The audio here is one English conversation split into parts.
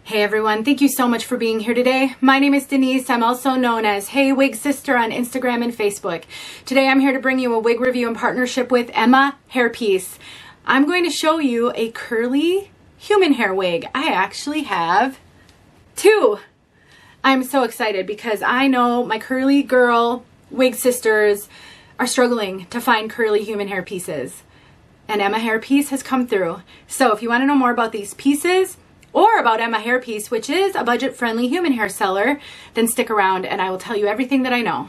Hey everyone, thank you so much for being here today. My name is Denise. I'm also known as heywigsister on Instagram and Facebook. Today I'm here to bring you a wig review in partnership with Emma Hairpiece. I'm going to show you a curly human hair wig. I actually have two. I'm so excited because I know my curly girl wig sisters are struggling to find curly human hair pieces. And Emma Hairpiece has come through. So if you want to know more about these pieces, or about Emma Hairpiece, which is a budget-friendly human hair seller, then stick around and I will tell you everything that I know.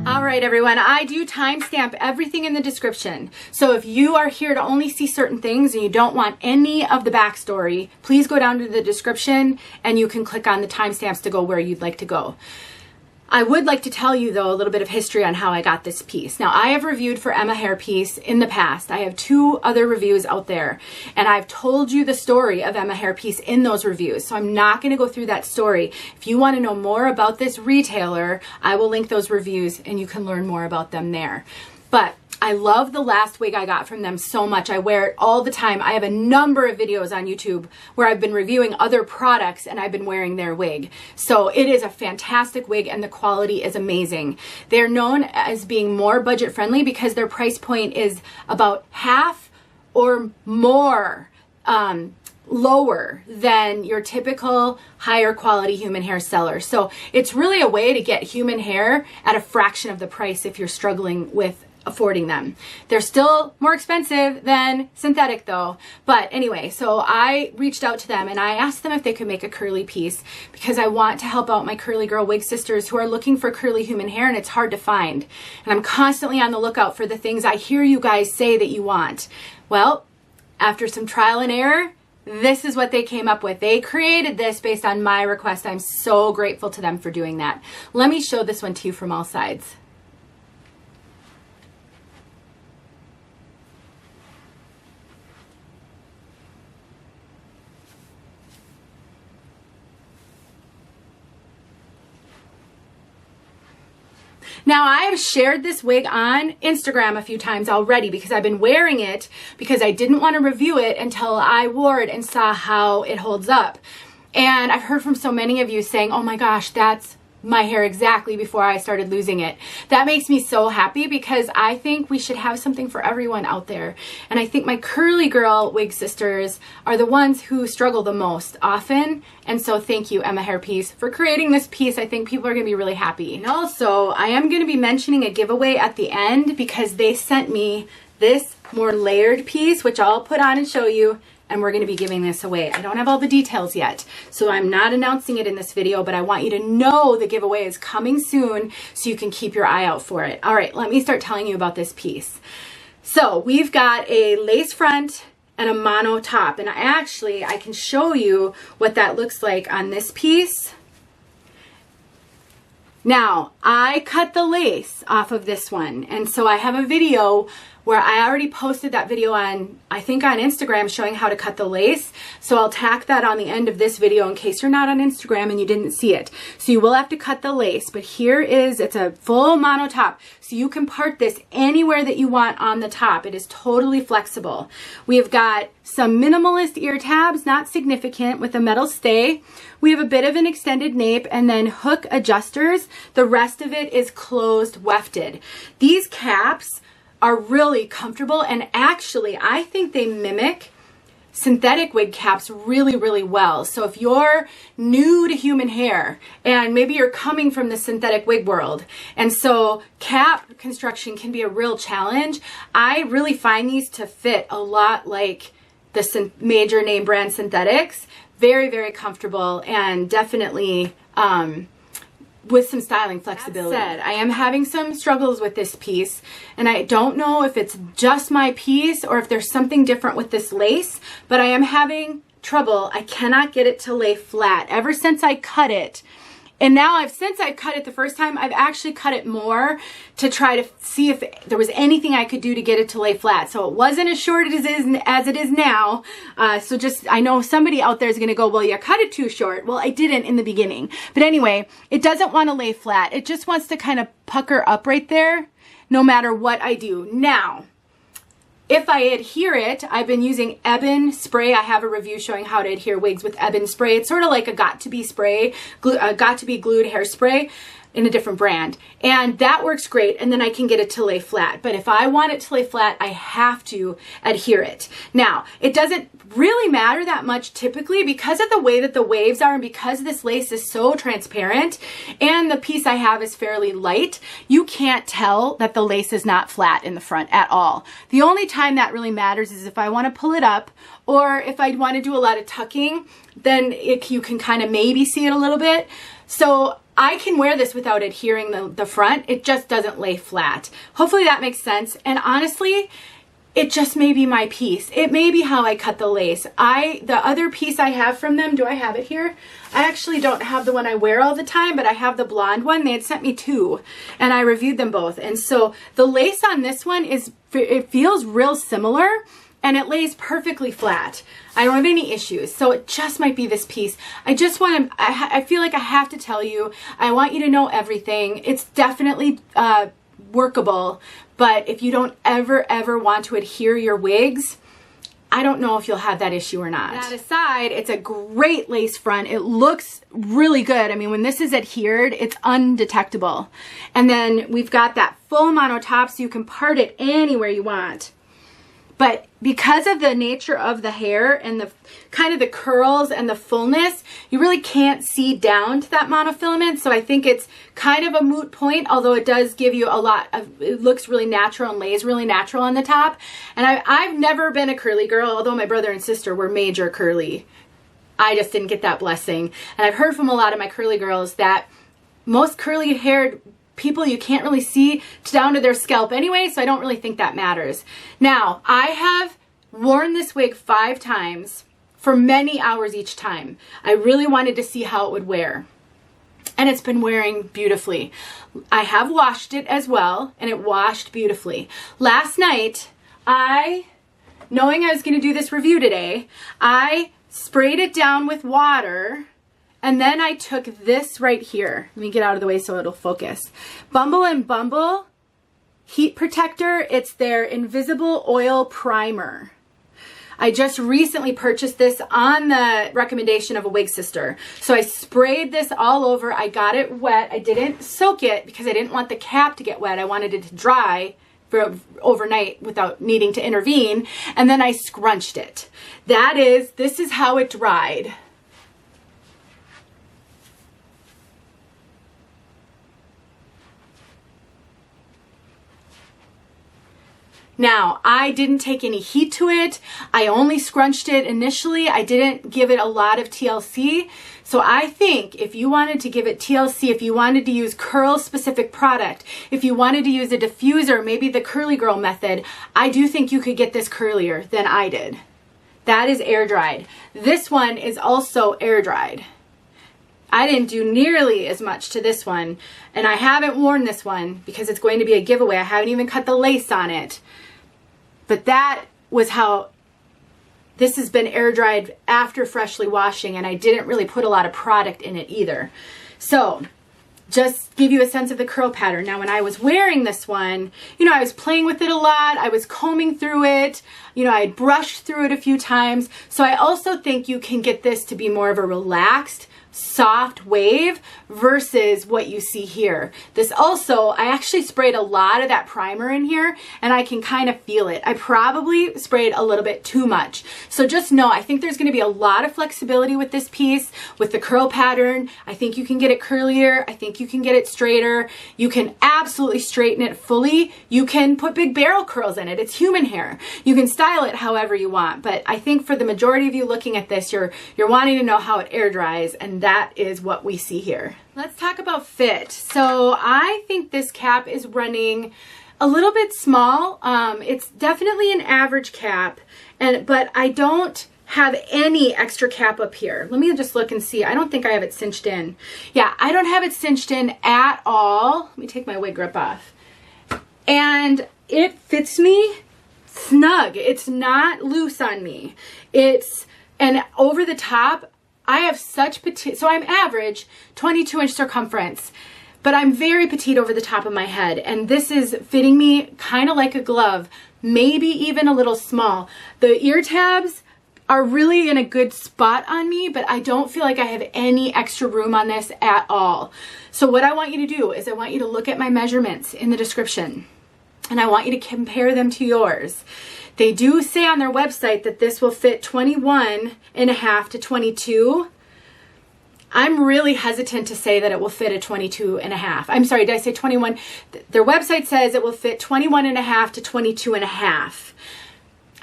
Alright everyone, I do timestamp everything in the description. So if you are here to only see certain things and you don't want any of the backstory, please go down to the description and you can click on the timestamps to go where you'd like to go. I would like to tell you, though, a little bit of history on how I got this piece. Now, I have reviewed for Emma Hairpiece in the past. I have 2 other reviews out there, and I've told you the story of Emma Hairpiece in those reviews, so I'm not going to go through that story. If you want to know more about this retailer, I will link those reviews, and you can learn more about them there. But I love the last wig I got from them so much. I wear it all the time. I have a number of videos on YouTube where I've been reviewing other products and I've been wearing their wig. So it is a fantastic wig and the quality is amazing. They're known as being more budget friendly because their price point is about half or more lower than your typical higher quality human hair seller. So it's really a way to get human hair at a fraction of the price if you're struggling with affording them. They're still more expensive than synthetic though. But anyway, so I reached out to them and I asked them if they could make a curly piece because I want to help out my curly girl wig sisters who are looking for curly human hair and it's hard to find. And I'm constantly on the lookout for the things I hear you guys say that you want. Well, after some trial and error, this is what they came up with. They created this based on my request. I'm so grateful to them for doing that. Let me show this one to you from all sides. Now, I have shared this wig on Instagram a few times already because I've been wearing it because I didn't want to review it until I wore it and saw how it holds up. And I've heard from so many of you saying, oh my gosh, that's my hair exactly before I started losing it. That makes me so happy because I think we should have something for everyone out there. And I think my curly girl wig sisters are the ones who struggle the most often. And so thank you, Emma Hairpiece, for creating this piece. I think people are going to be really happy. And also, I am going to be mentioning a giveaway at the end because they sent me this more layered piece, which I'll put on and show you. And we're going to be giving this away. I don't have all the details yet, so I'm not announcing it in this video, but I want you to know the giveaway is coming soon so you can keep your eye out for it. All right, let me start telling you about this piece. So we've got a lace front and a mono top, and I can show you what that looks like on this piece. Now, I cut the lace off of this one, and so I have a video where I already posted that video on, I think on Instagram, showing how to cut the lace. So I'll tack that on the end of this video in case you're not on Instagram and you didn't see it. So you will have to cut the lace, but here is, it's a full mono top. So you can part this anywhere that you want on the top. It is totally flexible. We've got some minimalist ear tabs, not significant, with a metal stay. We have a bit of an extended nape and then hook adjusters. The rest of it is closed wefted. These caps are really comfortable and actually I think they mimic synthetic wig caps really, really well. So if you're new to human hair and maybe you're coming from the synthetic wig world and so cap construction can be a real challenge, I really find these to fit a lot like the major name brand synthetics. Very, very comfortable and definitely with some styling flexibility. That said, I am having some struggles with this piece and I don't know if it's just my piece or if there's something different with this lace, but I am having trouble. I cannot get it to lay flat ever since I cut it. And now since I've cut it the first time, I've actually cut it more to try to see if there was anything I could do to get it to lay flat. So it wasn't as short as it is now. So just, I know somebody out there is going to go, well, you cut it too short. Well, I didn't in the beginning. But anyway, it doesn't want to lay flat. It just wants to kind of pucker up right there no matter what I do. Now, If I adhere it, I've been using Ebin spray. I have a review showing how to adhere wigs with Ebin spray. It's sort of like a got-to-be spray, got-to-be glued hairspray in a different brand. And that works great, and then I can get it to lay flat. But if I want it to lay flat, I have to adhere it. Now, it doesn't really matter that much typically because of the way that the waves are and because this lace is so transparent and the piece I have is fairly light, you can't tell that the lace is not flat in the front at all. The only time that really matters is if I want to pull it up or if I want to do a lot of tucking, then you can kind of maybe see it a little bit. So I can wear this without adhering the front. It just doesn't lay flat. Hopefully that makes sense. And honestly, it just may be my piece. It may be how I cut the lace. The other piece I have from them, do I have it here? I actually don't have the one I wear all the time, but I have the blonde one. They had sent me two, and I reviewed them both. And so the lace on this one it feels real similar, and it lays perfectly flat. I don't have any issues, so it just might be this piece. I feel like I have to tell you, I want you to know everything. It's definitely workable, but if you don't ever want to adhere your wigs, I don't know if you'll have that issue or not. That aside, it's a great lace front. It looks really good. I mean, when this is adhered, it's undetectable. And then we've got that full mono top, so you can part it anywhere you want. But because of the nature of the hair and the kind of the curls and the fullness, you really can't see down to that monofilament. So I think it's kind of a moot point, although it does give you a lot of, it looks really natural and lays really natural on the top. And I've never been a curly girl, although my brother and sister were major curly. I just didn't get that blessing. And I've heard from a lot of my curly girls that most curly haired people, you can't really see down to their scalp anyway, so I don't really think that matters. Now, I have worn this wig 5 times for many hours each time. I really wanted to see how it would wear, and it's been wearing beautifully. I have washed it as well, and it washed beautifully. Last night, knowing I was going to do this review today, I sprayed it down with water. And then I took this right here. Let me get out of the way so it'll focus. Bumble and Bumble Heat Protector. It's their Invisible Oil Primer. I just recently purchased this on the recommendation of a wig sister. So I sprayed this all over. I got it wet. I didn't soak it because I didn't want the cap to get wet. I wanted it to dry for overnight without needing to intervene. And then I scrunched it. This is how it dried. Now, I didn't take any heat to it. I only scrunched it initially. I didn't give it a lot of TLC. So I think if you wanted to give it TLC, if you wanted to use curl-specific product, if you wanted to use a diffuser, maybe the curly girl method, I do think you could get this curlier than I did. That is air dried. This one is also air dried. I didn't do nearly as much to this one, and I haven't worn this one because it's going to be a giveaway. I haven't even cut the lace on it. But that was how this has been air dried after freshly washing, and I didn't really put a lot of product in it either. So just give you a sense of the curl pattern. Now, when I was wearing this one, I was playing with it a lot. I was combing through it. I brushed through it a few times. So I also think you can get this to be more of a relaxed, soft wave versus what you see here. This also, I actually sprayed a lot of that primer in here, and I can kind of feel it. I probably sprayed a little bit too much. So just know, I think there's going to be a lot of flexibility with this piece, with the curl pattern. I think you can get it curlier. I think you can get it straighter. You can absolutely straighten it fully. You can put big barrel curls in it. It's human hair. You can style it however you want. But I think for the majority of you looking at this, you're wanting to know how it air dries, and that is what we see here. Let's talk about fit. So I think this cap is running a little bit small. It's definitely an average cap, but I don't have any extra cap up here. Let me just look and see. I don't think I have it cinched in. Yeah, I don't have it cinched in at all. Let me take my wig grip off. And it fits me snug. It's not loose on me. And over the top, I have such petite, so I'm average 22-inch circumference, but I'm very petite over the top of my head, and this is fitting me kind of like a glove, maybe even a little small. The ear tabs are really in a good spot on me, but I don't feel like I have any extra room on this at all. So what I want you to do is I want you to look at my measurements in the description, and I want you to compare them to yours. They do say on their website that this will fit 21.5 to 22. I'm really hesitant to say that it will fit a 22.5. I'm sorry, did I say 21? Their website says it will fit 21.5 to 22.5.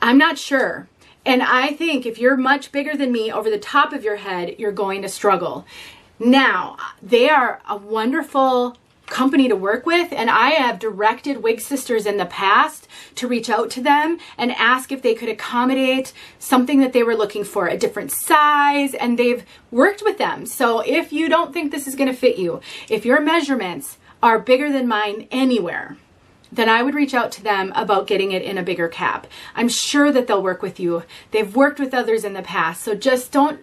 I'm not sure. And I think if you're much bigger than me over the top of your head, you're going to struggle. Now, they are a wonderful company to work with, and I have directed wig sisters in the past to reach out to them and ask if they could accommodate something that they were looking for, a different size, and they've worked with them. So if you don't think this is going to fit you, if your measurements are bigger than mine anywhere, then I would reach out to them about getting it in a bigger cap. I'm sure that they'll work with you. They've worked with others in the past, so just don't.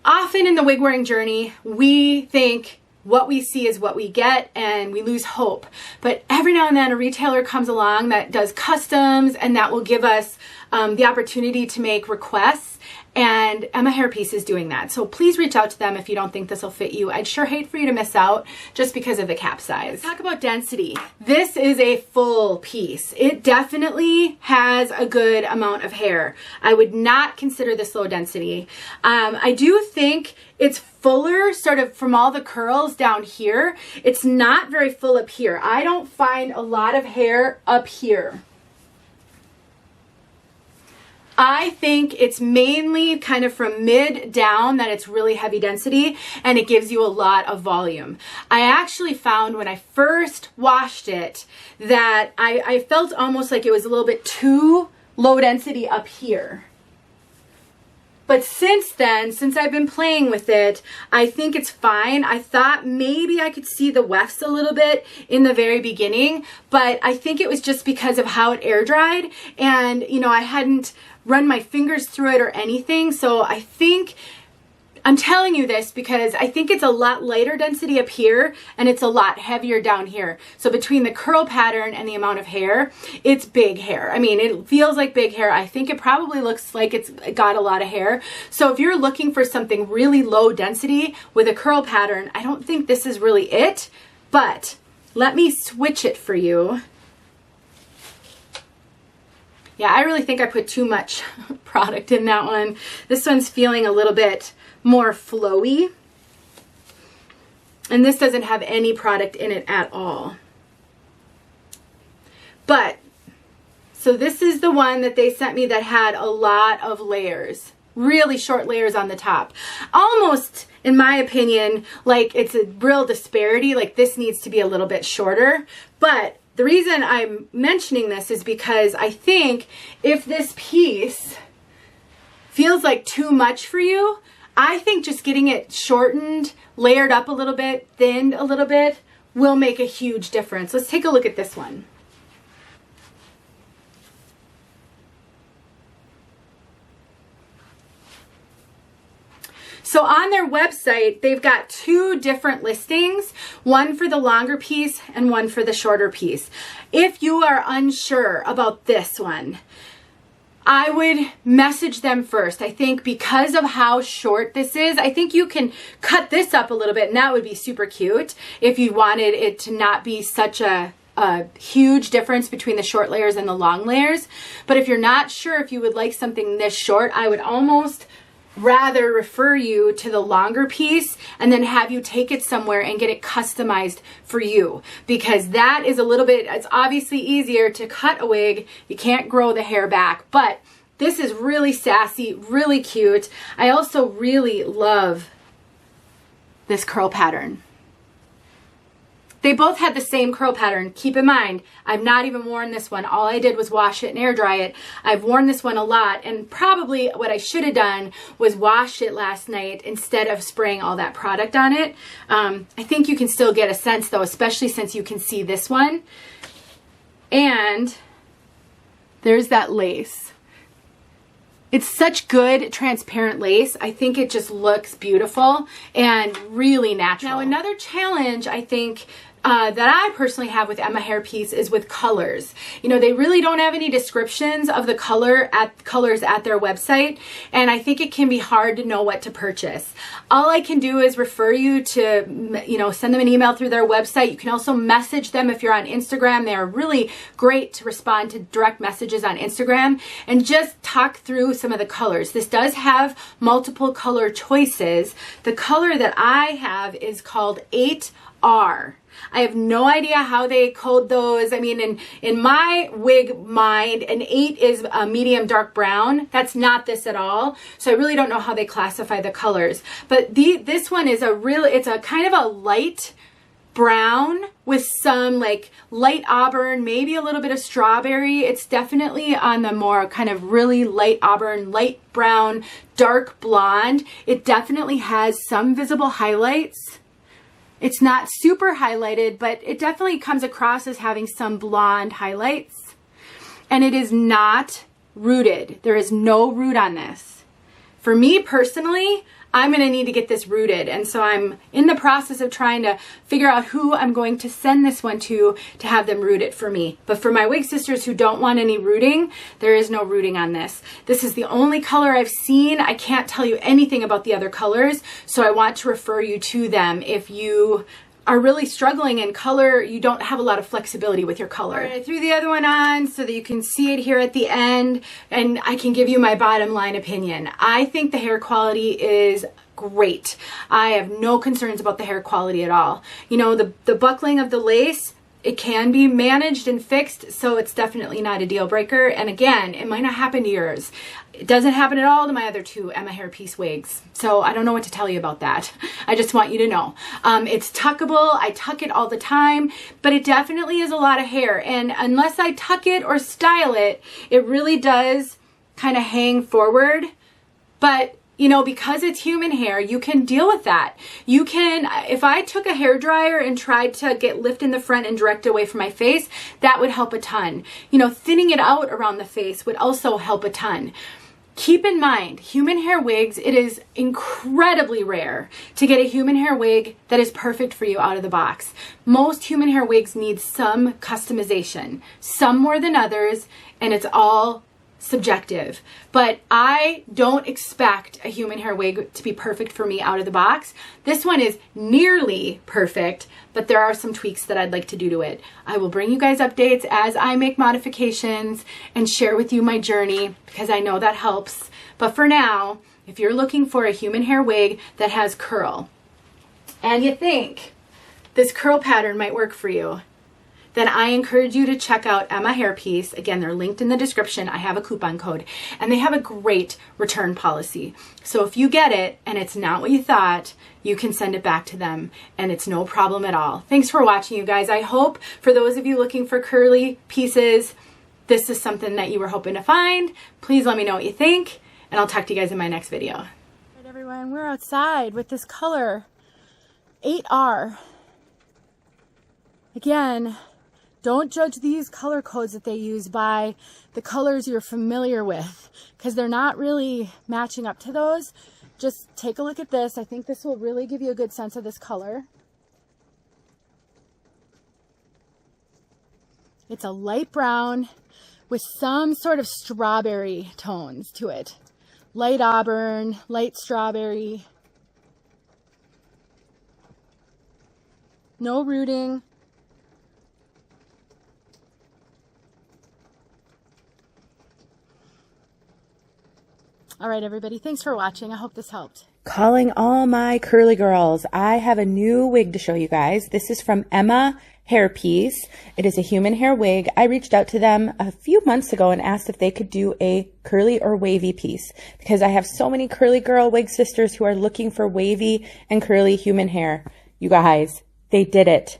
Often in the wig wearing journey, we think what we see is what we get, and we lose hope. But every now and then a retailer comes along that does customs, and that will give us the opportunity to make requests. And Emma Hairpiece is doing that. So please reach out to them if you don't think this will fit you. I'd sure hate for you to miss out just because of the cap size. Let's talk about density. This is a full piece. It definitely has a good amount of hair. I would not consider this low density. I do think it's fuller sort of from all the curls down here. It's not very full up here. I don't find a lot of hair up here. I think it's mainly kind of from mid down that it's really heavy density, and it gives you a lot of volume. I actually found when I first washed it that I felt almost like it was a little bit too low density up here. But since then, since I've been playing with it, I think it's fine. I thought maybe I could see the wefts a little bit in the very beginning, but I think it was just because of how it air dried, and you know, I hadn't run my fingers through it or anything. So I think, I'm telling you this because I think it's a lot lighter density up here and it's a lot heavier down here. So between the curl pattern and the amount of hair, it's big hair. I mean, it feels like big hair. I think it probably looks like it's got a lot of hair. So if you're looking for something really low density with a curl pattern, I don't think this is really it, but let me switch it for you. Yeah, I really think I put too much product in that one. This one's feeling a little bit more flowy. And this doesn't have any product in it at all. But, so this is the one that they sent me that had a lot of layers. Really short layers on the top. Almost, in my opinion, like it's a real disparity. Like this needs to be a little bit shorter. But the reason I'm mentioning this is because I think if this piece feels like too much for you, I think just getting it shortened, layered up a little bit, thinned a little bit will make a huge difference. Let's take a look at this one. So on their website, they've got two different listings, one for the longer piece and one for the shorter piece. If you are unsure about this one, I would message them first. I think because of how short this is, I think you can cut this up a little bit, and that would be super cute if you wanted it to not be such a huge difference between the short layers and the long layers. But if you're not sure if you would like something this short, I would almost rather refer you to the longer piece and then have you take it somewhere and get it customized for you, because that is a little bit, it's obviously easier to cut a wig. You can't grow the hair back, but this is really sassy, really cute. I also really love this curl pattern. They both had the same curl pattern. Keep in mind, I've not even worn this one. All I did was wash it and air dry it. I've worn this one a lot, and probably what I should have done was wash it last night instead of spraying all that product on it. I think you can still get a sense though, especially since you can see this one. And there's that lace. It's such good transparent lace. I think it just looks beautiful and really natural. Now, another challenge I think that I personally have with Emma Hairpiece is with colors. You know, they really don't have any descriptions of the colors at their website, and I think it can be hard to know what to purchase. All I can do is refer you to, you know, send them an email through their website. You can also message them if you're on Instagram. They are really great to respond to direct messages on Instagram and just talk through some of the colors. This does have multiple color choices. The color that I have is called 8R. I have no idea how they code those. I mean, in my wig mind, an 8 is a medium dark brown. That's not this at all. So I really don't know how they classify the colors. But this one is it's a kind of a light brown with some like light auburn, maybe a little bit of strawberry. It's definitely on the more kind of really light auburn, light brown, dark blonde. It definitely has some visible highlights. It's not super highlighted, but it definitely comes across as having some blonde highlights. And it is not rooted. There is no root on this. For me personally, I'm going to need to get this rooted. And so I'm in the process of trying to figure out who I'm going to send this one to have them root it for me. But for my wig sisters who don't want any rooting, there is no rooting on this. This is the only color I've seen. I can't tell you anything about the other colors, so I want to refer you to them if you are really struggling in color, you don't have a lot of flexibility with your color. All right, I threw the other one on so that you can see it here at the end, and I can give you my bottom line opinion. I think the hair quality is great. I have no concerns about the hair quality at all. You know, the buckling of the lace, it can be managed and fixed, so it's definitely not a deal breaker. And again, it might not happen to yours. It doesn't happen at all to my other two Emma Hairpiece wigs. So I don't know what to tell you about that. I just want you to know. It's tuckable. I tuck it all the time, but it definitely is a lot of hair. And unless I tuck it or style it, it really does kind of hang forward. But you know, because it's human hair, you can deal with that. You can, if I took a hairdryer and tried to get lift in the front and direct away from my face, that would help a ton. You know, thinning it out around the face would also help a ton. Keep in mind, human hair wigs, it is incredibly rare to get a human hair wig that is perfect for you out of the box. Most human hair wigs need some customization, some more than others, and it's all subjective. But I don't expect a human hair wig to be perfect for me out of the box. This one is nearly perfect, but there are some tweaks that I'd like to do to it. I will bring you guys updates as I make modifications and share with you my journey, because I know that helps. But for now, if you're looking for a human hair wig that has curl and you think this curl pattern might work for you, then I encourage you to check out Emma Hairpiece. Again, they're linked in the description. I have a coupon code, and they have a great return policy. So if you get it and it's not what you thought, you can send it back to them, and it's no problem at all. Thanks for watching, you guys. I hope for those of you looking for curly pieces, this is something that you were hoping to find. Please let me know what you think, and I'll talk to you guys in my next video. All right, everyone, we're outside with this color 8R. Again, don't judge these color codes that they use by the colors you're familiar with, because they're not really matching up to those. Just take a look at this. I think this will really give you a good sense of this color. It's a light brown with some sort of strawberry tones to it. Light auburn, light strawberry. No rooting. All right, everybody, thanks for watching. I hope this helped. Calling all my curly girls, I have a new wig to show you guys. This is from Emma Hairpiece. It is a human hair wig. I reached out to them a few months ago and asked if they could do a curly or wavy piece, because I have so many curly girl wig sisters who are looking for wavy and curly human hair. You guys, they did it.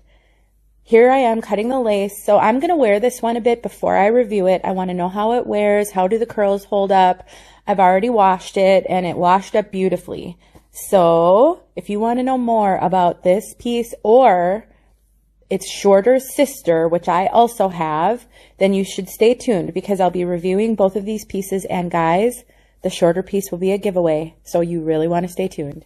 Here I am cutting the lace. So I'm going to wear this one a bit before I review it. I want to know how it wears. How do the curls hold up? I've already washed it, and it washed up beautifully. So if you want to know more about this piece or its shorter sister, which I also have, then you should stay tuned, because I'll be reviewing both of these pieces. And guys, The shorter piece will be a giveaway, so you really want to stay tuned.